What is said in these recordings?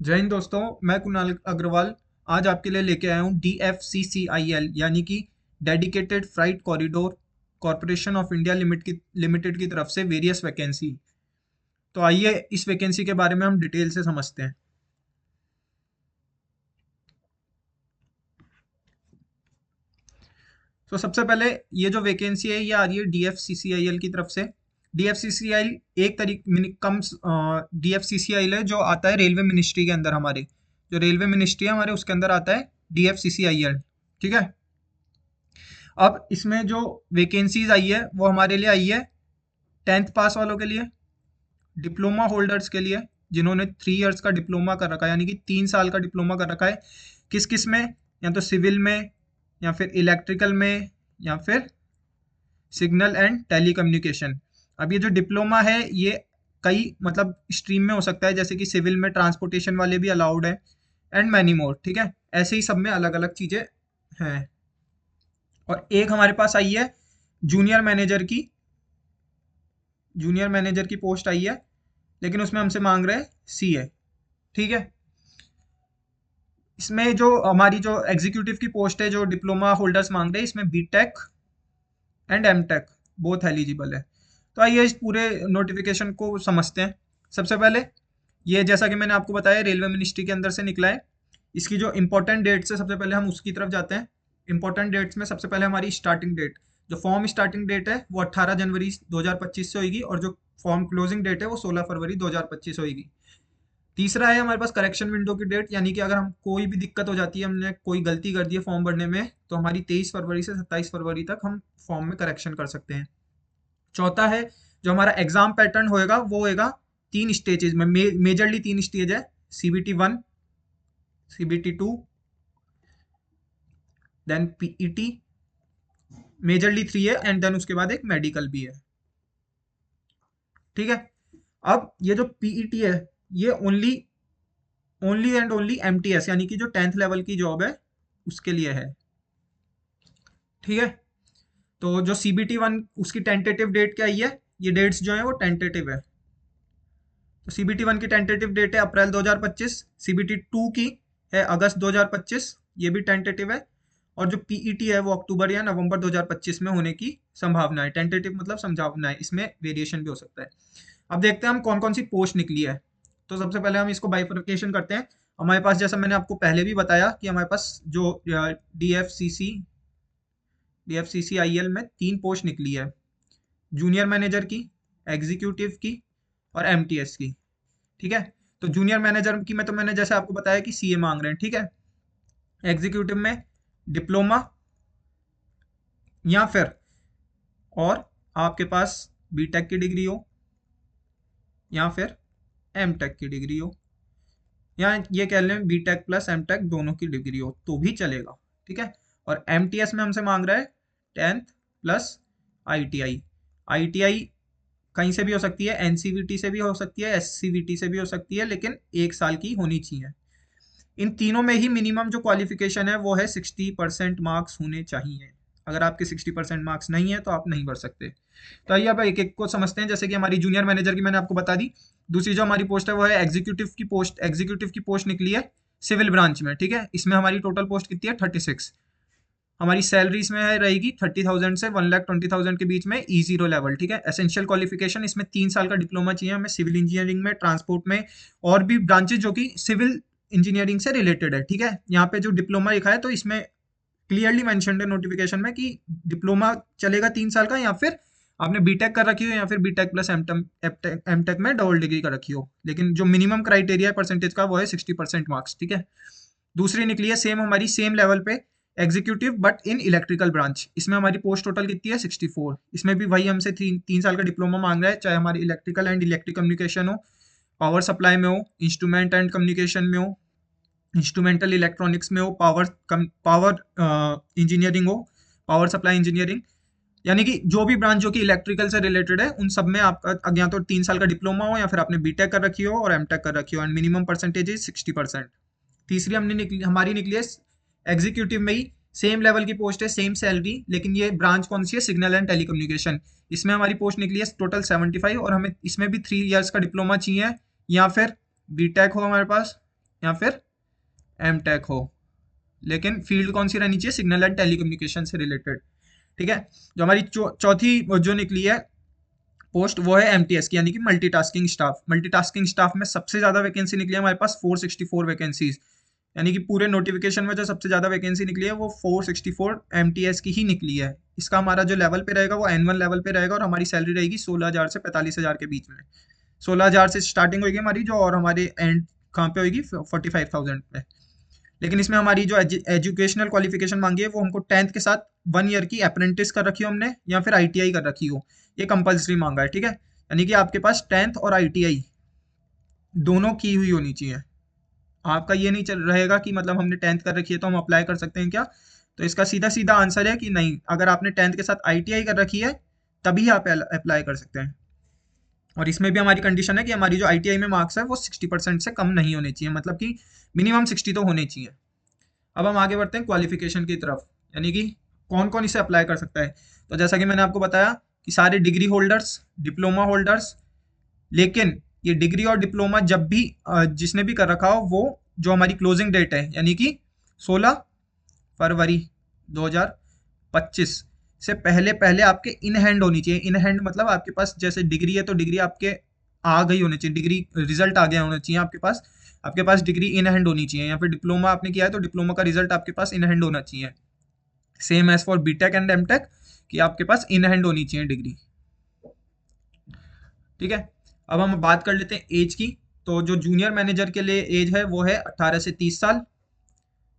जय हिंद दोस्तों। मैं कुणाल अग्रवाल आज आपके लिए लेके आया हूँ DFCCIL यानी कि dedicated freight corridor corporation of India limited की तरफ से वेरियस वैकेंसी। तो आइए इस वैकेंसी के बारे में हम डिटेल से समझते हैं। तो सबसे पहले ये जो वैकेंसी है ये आ रही है DFCCIL की तरफ से। DFCCIL एक तरीक कम DFCCIL है जो आता है रेलवे मिनिस्ट्री के अंदर। हमारे जो रेलवे मिनिस्ट्री है हमारे उसके अंदर आता है DFCCIL। ठीक है। अब इसमें जो वैकेंसीज आई है वो हमारे लिए आई है 10th पास वालों के लिए, डिप्लोमा होल्डर्स के लिए जिन्होंने 3 इयर्स का डिप्लोमा कर रखा है यानी कि 3 साल का डिप्लोमा कर रखा है। किस किस में? या तो सिविल में, या फिर इलेक्ट्रिकल में, या फिर सिग्नल एंड टेलीकम्युनिकेशन। अब ये जो डिप्लोमा है ये कई मतलब स्ट्रीम में हो सकता है, जैसे कि सिविल में ट्रांसपोर्टेशन वाले भी अलाउड है एंड मैनी मोर। ठीक है, ऐसे ही सब में अलग अलग चीज़ें हैं। और एक हमारे पास आई है जूनियर मैनेजर की जूनियर मैनेजर की पोस्ट आई है, लेकिन उसमें हमसे मांग रहे हैं CA। ठीक है। इसमें जो हमारी जो एग्जीक्यूटिव की पोस्ट है जो डिप्लोमा होल्डर्स मांग रहे हैं, इसमें B Tech and M Tech both eligible है। तो आइए इस पूरे नोटिफिकेशन को समझते हैं। सबसे पहले ये जैसा कि मैंने आपको बताया रेलवे मिनिस्ट्री के अंदर से निकला है। इसकी जो इंपॉर्टेंट डेट्स है सबसे पहले हम उसकी तरफ जाते हैं। इंपॉर्टेंट डेट्स में सबसे पहले हमारी स्टार्टिंग डेट, जो फॉर्म स्टार्टिंग डेट है वो 18 जनवरी 2025 से होगी, और जो फॉर्म क्लोजिंग डेट है वो 16 फरवरी 2025 होगी। तीसरा है हमारे पास करेक्शन विंडो की डेट, यानी कि अगर हम कोई भी दिक्कत हो जाती है, हमने कोई गलती कर दी है फॉर्म भरने में, तो हमारी 23 फरवरी से 27 फरवरी तक हम फॉर्म में करेक्शन कर सकते हैं। चौथा है जो हमारा एग्जाम पैटर्न होएगा वो होएगा 3 स्टेजेस में। मेजरली 3 स्टेज है: CBT 1, CBT 2, then PET। Majorly 3 है एंड देन उसके बाद एक मेडिकल भी है। ठीक है। अब ये जो PET है ये only only and only MTS यानी कि जो 10th लेवल की जॉब है उसके लिए है। ठीक है। तो जो CBT 1 उसकी टेंटेटिव डेट क्या आई है, ये डेट्स जो है वो टेंटेटिव है। तो CBT 1 की टेंटेटिव डेट है अप्रैल 2025, CBT 2 की है अगस्त 2025, ये भी टेंटेटिव है। और जो PET है वो अक्टूबर या नवंबर 2025 में होने की संभावना है। टेंटेटिव मतलब संभावना है, इसमें वेरिएशन भी हो सकता है। अब देखते हैं हम कौन कौन सी पोस्ट निकली है। तो सबसे पहले हम इसको बाइफरकेशन करते हैं। हमारे पास जैसा मैंने आपको पहले भी बताया कि हमारे पास जो DFCCIL में 3 पोस्ट निकली है: जूनियर मैनेजर की, एग्जीक्यूटिव की, और MTS की। ठीक है। तो जूनियर मैनेजर की में तो मैंने जैसे आपको बताया कि CA मांग रहे हैं। ठीक है। एग्जीक्यूटिव में डिप्लोमा, या फिर और आपके पास बीटेक की डिग्री हो, या फिर एमटेक की डिग्री हो, या ये कह लें बीटेक प्लस एमटेक दोनों की डिग्री हो तो भी चलेगा। ठीक है। और MTS में हमसे मांग रहा है 10th प्लस ITI। ITI कहीं से भी हो सकती है, NCVT से भी हो सकती है, SCVT से भी हो सकती है, लेकिन 1 साल की होनी चाहिए। इन तीनों में ही मिनिमम जो क्वालिफिकेशन है वो है 60% मार्क्स होने चाहिए। अगर आपके 60% मार्क्स नहीं है तो आप नहीं भर सकते। तो आइए अब एक एक को समझते हैं। जैसे कि हमारी जूनियर मैनेजर की मैंने आपको बता दी। दूसरी जो हमारी पोस्ट है वो है एग्जीक्यूटिव की पोस्ट निकली है सिविल ब्रांच में। ठीक है। इसमें हमारी टोटल पोस्ट कितनी है? 36। हमारी सैलरी इसमें है रहेगी 30,000 से 1,20,000 के बीच में, E0 लेवल। ठीक है। एसेंशियल क्वालिफिकेशन इसमें 3 साल का डिप्लोमा चाहिए हमें सिविल इंजीनियरिंग में, ट्रांसपोर्ट में, और भी ब्रांचेज जो कि सिविल इंजीनियरिंग से रिलेटेड है। ठीक है। यहाँ पे जो डिप्लोमा लिखा है तो इसमें क्लियरली मेंशन्ड है नोटिफिकेशन में कि डिप्लोमा चलेगा 3 साल का, या फिर आपने बीटेक कर रखी हो, या फिर बीटेक प्लस एमटेक में डबल डिग्री कर रखी हो। लेकिन जो मिनिमम क्राइटेरिया है परसेंटेज का वो है 60% मार्क्स। ठीक है। दूसरी निकली है सेम हमारी सेम लेवल पे executive but in electrical branch. इसमें हमारी पोस्ट टोटल कितनी है? 64। इसमें भी वही हमसे 3 साल का डिप्लोमा मांग रहा है, चाहे हमारी इलेक्ट्रिकल एंड इलेक्ट्रिक कम्युनिकेशन हो, पावर सप्लाई में हो, इंस्ट्रूमेंट एंड कम्युनिकेशन में हो, इंस्ट्रूमेंटल इलेक्ट्रॉनिक्स में हो, पावर इंजीनियरिंग हो, पावर सप्लाई इंजीनियरिंग, यानी कि जो भी ब्रांच जो कि इलेक्ट्रिकल से रिलेटेड है उन सब में आपका या तो 3 साल का डिप्लोमा हो, या फिर आपने बीटेक कर रखी हो और एमटेक कर रखी हो, एंड मिनिमम परसेंटेज इज 60%। तीसरी हमारी निकली है एग्जीक्यूटिव में ही सेम लेवल की पोस्ट है, सेम सैलरी, लेकिन ये ब्रांच कौन सी है? Signal and telecommunication. इसमें हमारी पोस्ट निकली है टोटल 75, और हमें इसमें भी 3 इयर्स का डिप्लोमा चाहिए, या फिर बीटेक हो हमारे पास, या फिर एमटेक हो, लेकिन फील्ड कौन सी रहनी चाहिए, सिग्नल एंड टेलीकम्युनिकेशन से रिलेटेड। ठीक है। जो हमारी चौथी जो निकली है पोस्ट, वो है एमटीएस की, यानी कि मल्टीटास्किंग स्टाफ। मल्टीटास्किंग स्टाफ में सबसे ज्यादा वैकेंसी निकली है हमारे पास 464 वैकेंसीज, यानी कि पूरे नोटिफिकेशन में जो सबसे ज्यादा वैकेंसी निकली है वो 464 एमटीएस की ही निकली है। इसका हमारा जो लेवल पे रहेगा वो N1 लेवल पे रहेगा, और हमारी सैलरी रहेगी 16,000 से 45,000 के बीच में। 16,000 से स्टार्टिंग होगी हमारी जो, और हमारे एंड कहाँ पे होगी, 45,000 पे। लेकिन इसमें हमारी जो एजुकेशनल क्वालिफिकेशन मांगी है वो हमको 10th के साथ 1 ईयर की अप्रेंटिस कर रखी हो हमने, या फिर आईटीआई कर रखी हो, ये कंपलसरी मांगा है। ठीक है, यानी कि आपके पास 10th और आईटीआई दोनों की हुई होनी चाहिए। आपका ये नहीं चल रहेगा कि मतलब हमने 10th कर रखी है तो हम अप्लाई कर सकते हैं क्या, तो इसका सीधा सीधा आंसर है कि नहीं, अगर आपने 10th के साथ आईटीआई कर रखी है तभी आप अप्लाई कर सकते हैं। और इसमें भी हमारी कंडीशन है कि हमारी जो आईटीआई में मार्क्स है वो 60% से कम नहीं होने चाहिए, मतलब कि मिनिमम 60 तो होने चाहिए। अब हम आगे बढ़ते हैं क्वालिफिकेशन की तरफ, यानी कि कौन कौन इसे अप्लाई कर सकता है। तो जैसा कि मैंने आपको बताया कि सारे डिग्री होल्डर्स, डिप्लोमा होल्डर्स, लेकिन ये डिग्री और डिप्लोमा जब भी जिसने भी कर रखा हो, वो जो हमारी क्लोजिंग डेट है यानी कि 16 फरवरी 2025 से पहले पहले आपके इन हैंड होनी चाहिए। इन हैंड मतलब आपके पास जैसे डिग्री है तो डिग्री आपके आ गई होनी चाहिए, डिग्री रिजल्ट आ गया होना चाहिए आपके पास डिग्री इन हैंड होनी चाहिए, या फिर डिप्लोमा आपने किया है तो डिप्लोमा का रिजल्ट आपके पास इन हैंड होना चाहिए। Same age for B Tech and M Tech कि आपके पास इन हैंड होनी चाहिए डिग्री। ठीक है। अब हम बात कर लेते हैं एज की। तो जो जूनियर मैनेजर के लिए एज है वो है 18 से 30 साल।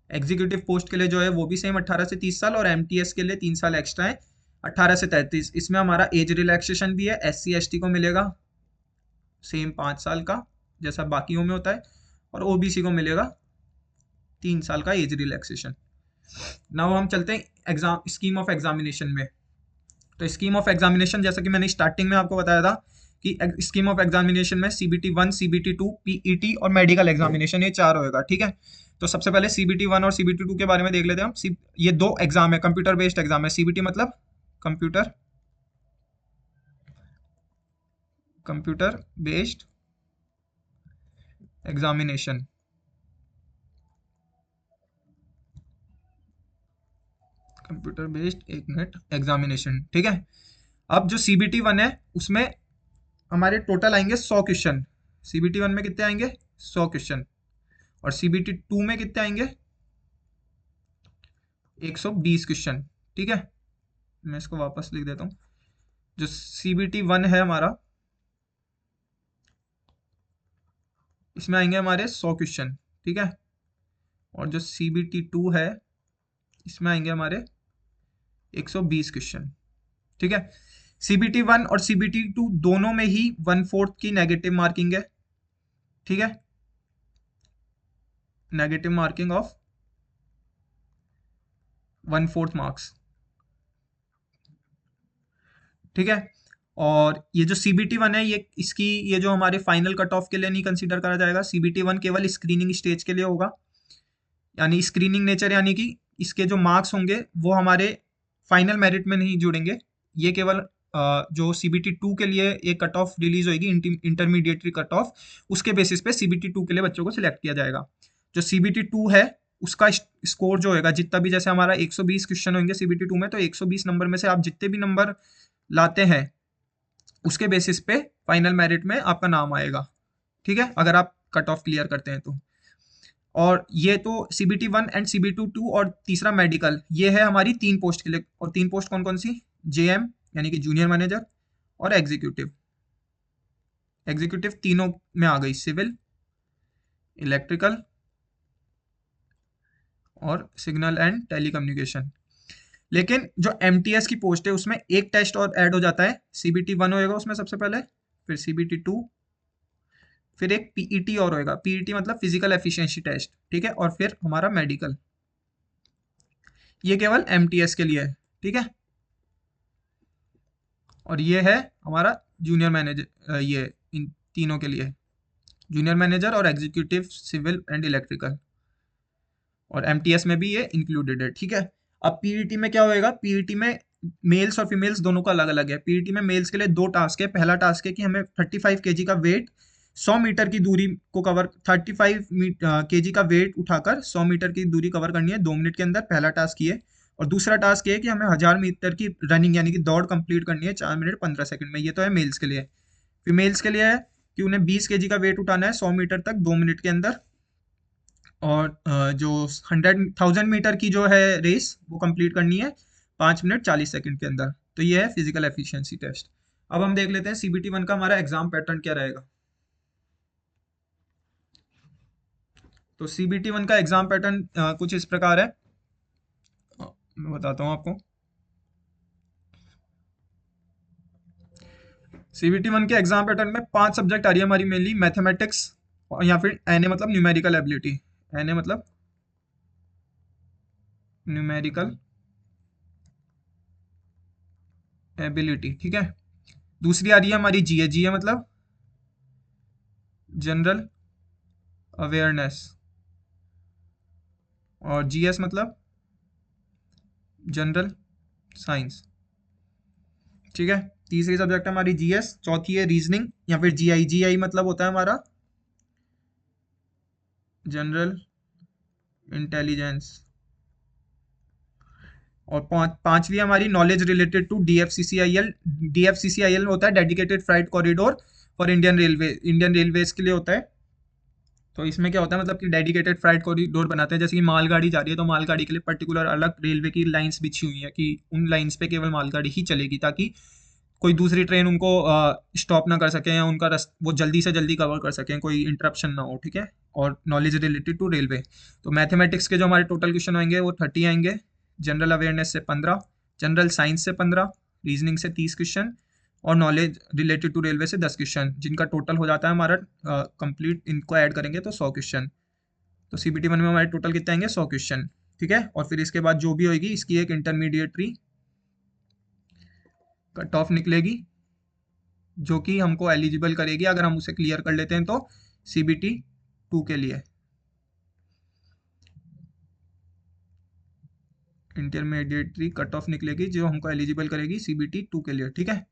एग्जीक्यूटिव पोस्ट के लिए जो है वो भी सेम 18 से 30 साल, और एमटीएस के लिए 3 साल एक्स्ट्रा है, 18 से 33। इसमें हमारा एज रिलैक्सेशन भी है, एससी एसटी को मिलेगा सेम 5 साल का जैसा बाकियों में होता है, और ओबीसी को मिलेगा 3 साल का एज रिलैक्सेशन। नाउ हम चलते हैं एग्जाम स्कीम ऑफ एग्जामिनेशन में। तो स्कीम ऑफ एग्जामिनेशन जैसा कि मैंने स्टार्टिंग में आपको बताया था कि स्कीम ऑफ एग्जामिनेशन में CBT 1, CBT 2, पीईटी और मेडिकल एग्जामिनेशन, ये 4 होएगा। ठीक है। तो सबसे पहले CBT 1 और CBT 2 के बारे में देख लेते हैं हम। ये 2 एग्जाम है, कंप्यूटर बेस्ड एग्जाम है। CBT मतलब computer based examination. Computer based, एक मिनट, एग्जामिनेशन। ठीक है। अब जो CBT 1 है उसमें हमारे टोटल आएंगे 100 क्वेश्चन। CBT 1 में कितने आएंगे, 100 क्वेश्चन। और CBT 2 में कितने आएंगे, 120 क्वेश्चन। ठीक है, मैं इसको वापस लिख देता हूँ। जो CBT 1 है हमारा, इसमें आएंगे हमारे 100 क्वेश्चन। ठीक है। और जो CBT 2 है इसमें आएंगे हमारे 120 क्वेश्चन। ठीक है। CBT 1 और CBT 2 दोनों में ही 1/4 की नेगेटिव मार्किंग है। ठीक है, नेगेटिव मार्किंग ऑफ 1/4 मार्क्स। ठीक है। और ये जो CBT 1 है, ये जो हमारे फाइनल कट ऑफ के लिए नहीं कंसीडर करा जाएगा। CBT 1 केवल स्क्रीनिंग स्टेज के लिए होगा, यानी स्क्रीनिंग नेचर, यानी कि इसके जो मार्क्स होंगे वो हमारे फाइनल मेरिट में नहीं जुड़ेंगे। ये केवल जो CBT 2 के लिए एक कट ऑफ रिलीज होगी, इंटरमीडिएटरी कट ऑफ, उसके बेसिस पे CBT 2 के लिए बच्चों को सिलेक्ट किया जाएगा। जो CBT 2 है उसका स्कोर जो होगा, जितना भी, जैसे हमारा 120 क्वेश्चन होंगे CBT 2 में, तो 120 नंबर में से आप जितने भी नंबर लाते हैं उसके बेसिस पे फाइनल मेरिट में आपका नाम आएगा। ठीक है, अगर आप कट ऑफ क्लियर करते हैं तो। और ये तो CBT 1 एंड CBT 2, और तीसरा मेडिकल, ये है हमारी 3 पोस्ट के लिए। और 3 पोस्ट कौन कौन सी, JM यानी कि जूनियर मैनेजर, और एग्जीक्यूटिव। एग्जीक्यूटिव तीनों में आ गई, सिविल, इलेक्ट्रिकल और सिग्नल एंड टेलीकम्युनिकेशन। लेकिन जो MTS की पोस्ट है उसमें एक टेस्ट और ऐड हो जाता है। CBT 1 होएगा उसमें सबसे पहले, फिर CBT 2, फिर एक PET और होएगा। PET मतलब फिजिकल एफिशिएंसी टेस्ट। ठीक है, और फिर हमारा मेडिकल। ये केवल MTS के लिए है। ठीक है। और ये है हमारा जूनियर मैनेजर, ये इन तीनों के लिए, जूनियर मैनेजर और एग्जीक्यूटिव, सिविल एंड इलेक्ट्रिकल, और MTS में भी ये इंक्लूडेड है। ठीक है। अब PET में क्या होएगा, PET में मेल्स और फीमेल्स दोनों का अलग अलग है। PET में मेल्स के लिए 2 टास्क है। पहला टास्क है कि हमें 35 kg का वेट 100 मीटर की दूरी को कवर 35 kg का वेट उठाकर 100 मीटर की दूरी कवर करनी है 2 मिनट के अंदर, पहला टास्क ये। और दूसरा टास्क ये है कि हमें 1000 मीटर की रनिंग यानी कि दौड़ कंप्लीट करनी है 4 मिनट 15 सेकंड में। ये तो है मेल्स के लिए। फीमेल्स के लिए है कि उन्हें 20 kg का वेट उठाना है 100 मीटर तक 2 मिनट के अंदर। और जो 1000 मीटर की जो है रेस वो कंप्लीट करनी है 5 मिनट 40 सेकंड के अंदर। तो ये है फिजिकल एफिशिएंसी टेस्ट। अब हम देख लेते हैं CBT 1 का हमारा एग्जाम पैटर्न क्या रहेगा। तो CBT 1 का एग्जाम पैटर्न कुछ इस प्रकार है। मैं बताता हूँ आपको। CBT 1 के एग्जाम पैटर्न में 5 सब्जेक्ट आ रही है हमारी मेनली, मैथमेटिक्स या फिर NA मतलब न्यूमेरिकल एबिलिटी, NA मतलब न्यूमेरिकल एबिलिटी, ठीक है। दूसरी आ रही है हमारी GA, GA मतलब जनरल अवेयरनेस, और GS मतलब जनरल साइंस, ठीक है। तीसरी सब्जेक्ट है हमारी GS। चौथी है रीजनिंग या फिर GI, GI मतलब होता है हमारा जनरल इंटेलिजेंस। और पांचवी हमारी knowledge related to DFCCIL। DFCCIL होता है dedicated freight corridor for Indian railway, Indian railways के लिए होता है। तो इसमें क्या होता है मतलब कि डेडिकेटेड फ्राइट कॉरिडोर बनाते हैं, जैसे कि मालगाड़ी जा रही है तो मालगाड़ी के लिए पर्टिकुलर अलग रेलवे की लाइंस बिछी हुई है कि उन लाइंस पे केवल मालगाड़ी ही चलेगी, ताकि कोई दूसरी ट्रेन उनको स्टॉप ना कर सके, या उनका वो जल्दी से जल्दी कवर कर सकें, कोई इंटरप्शन ना हो, ठीक है। और नॉलेज रिलेटेड टू रेलवे। तो मैथमेटिक्स के जो हमारे टोटल क्वेश्चन आएंगे वो 30 आएंगे, जनरल अवेयरनेस से 15, जनरल साइंस से 15, रीजनिंग से 30 क्वेश्चन, और नॉलेज रिलेटेड टू रेलवे से 10 क्वेश्चन, जिनका टोटल हो जाता है हमारा कंप्लीट, इनको ऐड करेंगे तो 100 क्वेश्चन। तो CBT 1 में हमारे टोटल कितने आएंगे 100 क्वेश्चन, ठीक है। और फिर इसके बाद जो भी होगी इसकी एक इंटरमीडिएटरी कट ऑफ निकलेगी, जो कि हमको एलिजिबल करेगी अगर हम उसे क्लियर कर लेते हैं तो CBT 2 के लिए। इंटरमीडिएटरी कट ऑफ निकलेगी जो हमको एलिजिबल करेगी CBT 2 के लिए, ठीक है।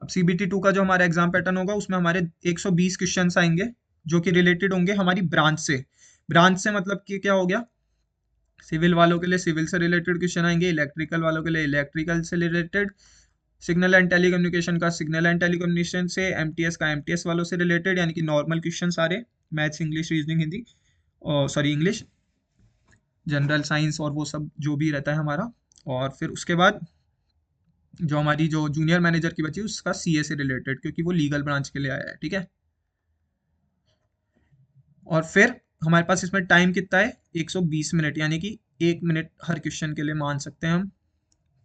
अब CBT 2 का जो हमारा एग्जाम पैटर्न होगा उसमें हमारे 120 क्वेश्चन आएंगे, जो कि रिलेटेड होंगे हमारी ब्रांच से। ब्रांच से मतलब कि क्या हो गया, सिविल वालों के लिए सिविल से रिलेटेड क्वेश्चन आएंगे, इलेक्ट्रिकल वालों के लिए इलेक्ट्रिकल से रिलेटेड, सिग्नल एंड टेलीकम्युनिकेशन का सिग्नल एंड टेलीकम्युनिकेशन से, MTS का MTS वालों से रिलेटेड, यानी कि नॉर्मल क्वेश्चन सारे, मैथ्स इंग्लिश रीजनिंग हिंदी, और सॉरी इंग्लिश, जनरल साइंस और वो सब जो भी रहता है हमारा। और फिर उसके बाद जो हमारी जो जूनियर मैनेजर की बची उसका CA से रिलेटेड, क्योंकि वो लीगल ब्रांच के लिए आया है, ठीक है। और फिर हमारे पास इसमें टाइम कितना है 120 मिनट, यानी कि 1 मिनट हर क्वेश्चन के लिए मान सकते हैं हम,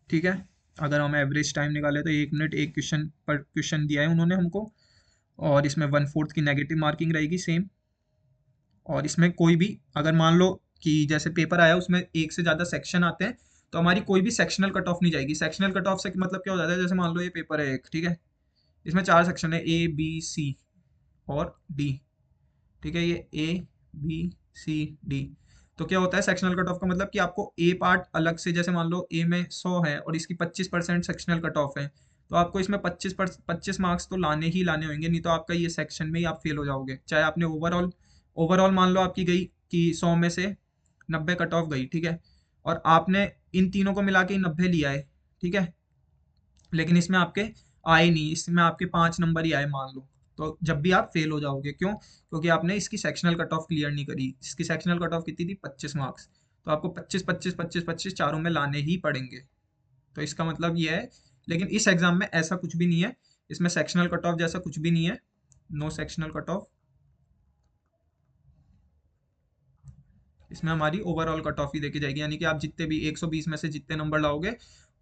ठीक है। अगर हम एवरेज टाइम निकाले तो 1 मिनट एक क्वेश्चन पर क्वेश्चन दिया है उन्होंने हमको। और इसमें 1/4 की नेगेटिव मार्किंग रहेगी सेम। और इसमें कोई भी अगर मान लो कि जैसे पेपर आया उसमें एक से ज़्यादा सेक्शन आते हैं, तो हमारी कोई भी सेक्शनल कट ऑफ नहीं जाएगी। सेक्शनल कट ऑफ से मतलब क्या हो जाता है, जैसे मान लो ये पेपर है एक, ठीक है, इसमें 4 सेक्शन है A B C और D, ठीक है, ये A B C D। तो क्या होता है सेक्शनल कट ऑफ का मतलब कि आपको ए पार्ट अलग से, जैसे मान लो ए में 100 है और इसकी 25% सेक्शनल कट ऑफ है, तो आपको इसमें 25 मार्क्स तो लाने ही लाने होंगे, नहीं तो आपका ये सेक्शन में ही आप फेल हो जाओगे। चाहे आपने ओवरऑल ओवरऑल मान लो आपकी गई कि 100 में से 90 कट ऑफ गई, ठीक है, और आपने इन तीनों को मिला के 90 लिया है, ठीक है, लेकिन इसमें आपके आए नहीं, इसमें आपके 5 नंबर ही आए मान लो, तो जब भी आप फेल हो जाओगे। क्यों? क्योंकि आपने इसकी सेक्शनल कट ऑफ क्लियर नहीं करी। इसकी सेक्शनल कट ऑफ कितनी थी 25 मार्क्स, तो आपको 25 चारों में लाने ही पड़ेंगे। तो इसका मतलब ये है। लेकिन इस एग्जाम में ऐसा कुछ भी नहीं है, इसमें सेक्शनल कट ऑफ जैसा कुछ भी नहीं है, नो सेक्शनल कट ऑफ। इसमें हमारी ओवरऑल कट ऑफ ही देखी जाएगी, यानी कि आप जितने भी 120 में से जितने नंबर लाओगे,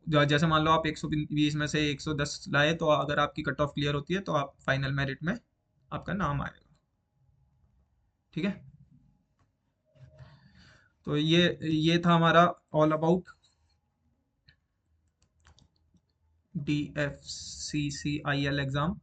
जैसे मान लो आप 120 में से 110 लाए, तो अगर आपकी कट ऑफ क्लियर होती है तो आप फाइनल मेरिट में आपका नाम आएगा, ठीक है। तो ये था हमारा ऑल अबाउट DFCCIL एग्ज़ाम।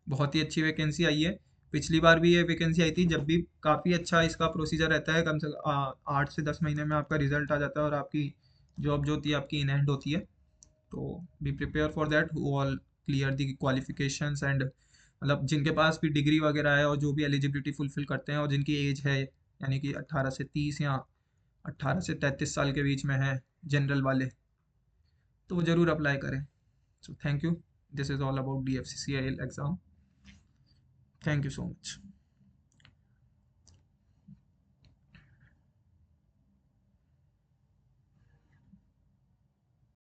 बहुत ही अच्छी वैकेंसी आई है। पिछली बार भी ये वैकेंसी आई थी, जब भी काफ़ी अच्छा इसका प्रोसीजर रहता है, कम से कम 8 से 10 महीने में आपका रिजल्ट आ जाता है और आपकी जॉब जो होती है आपकी इन हैंड होती है। तो be prepare for that, who all clear the qualifications and मतलब जिनके पास भी डिग्री वगैरह है और जो भी एलिजिबिलिटी फुलफिल करते हैं और जिनकी एज है यानी कि 18 से 30 या 18 से 33 साल के बीच में है, जनरल वाले, तो वो ज़रूर अप्लाई करें। So thank you, this is all about DFCCIL exam. Thank you so much.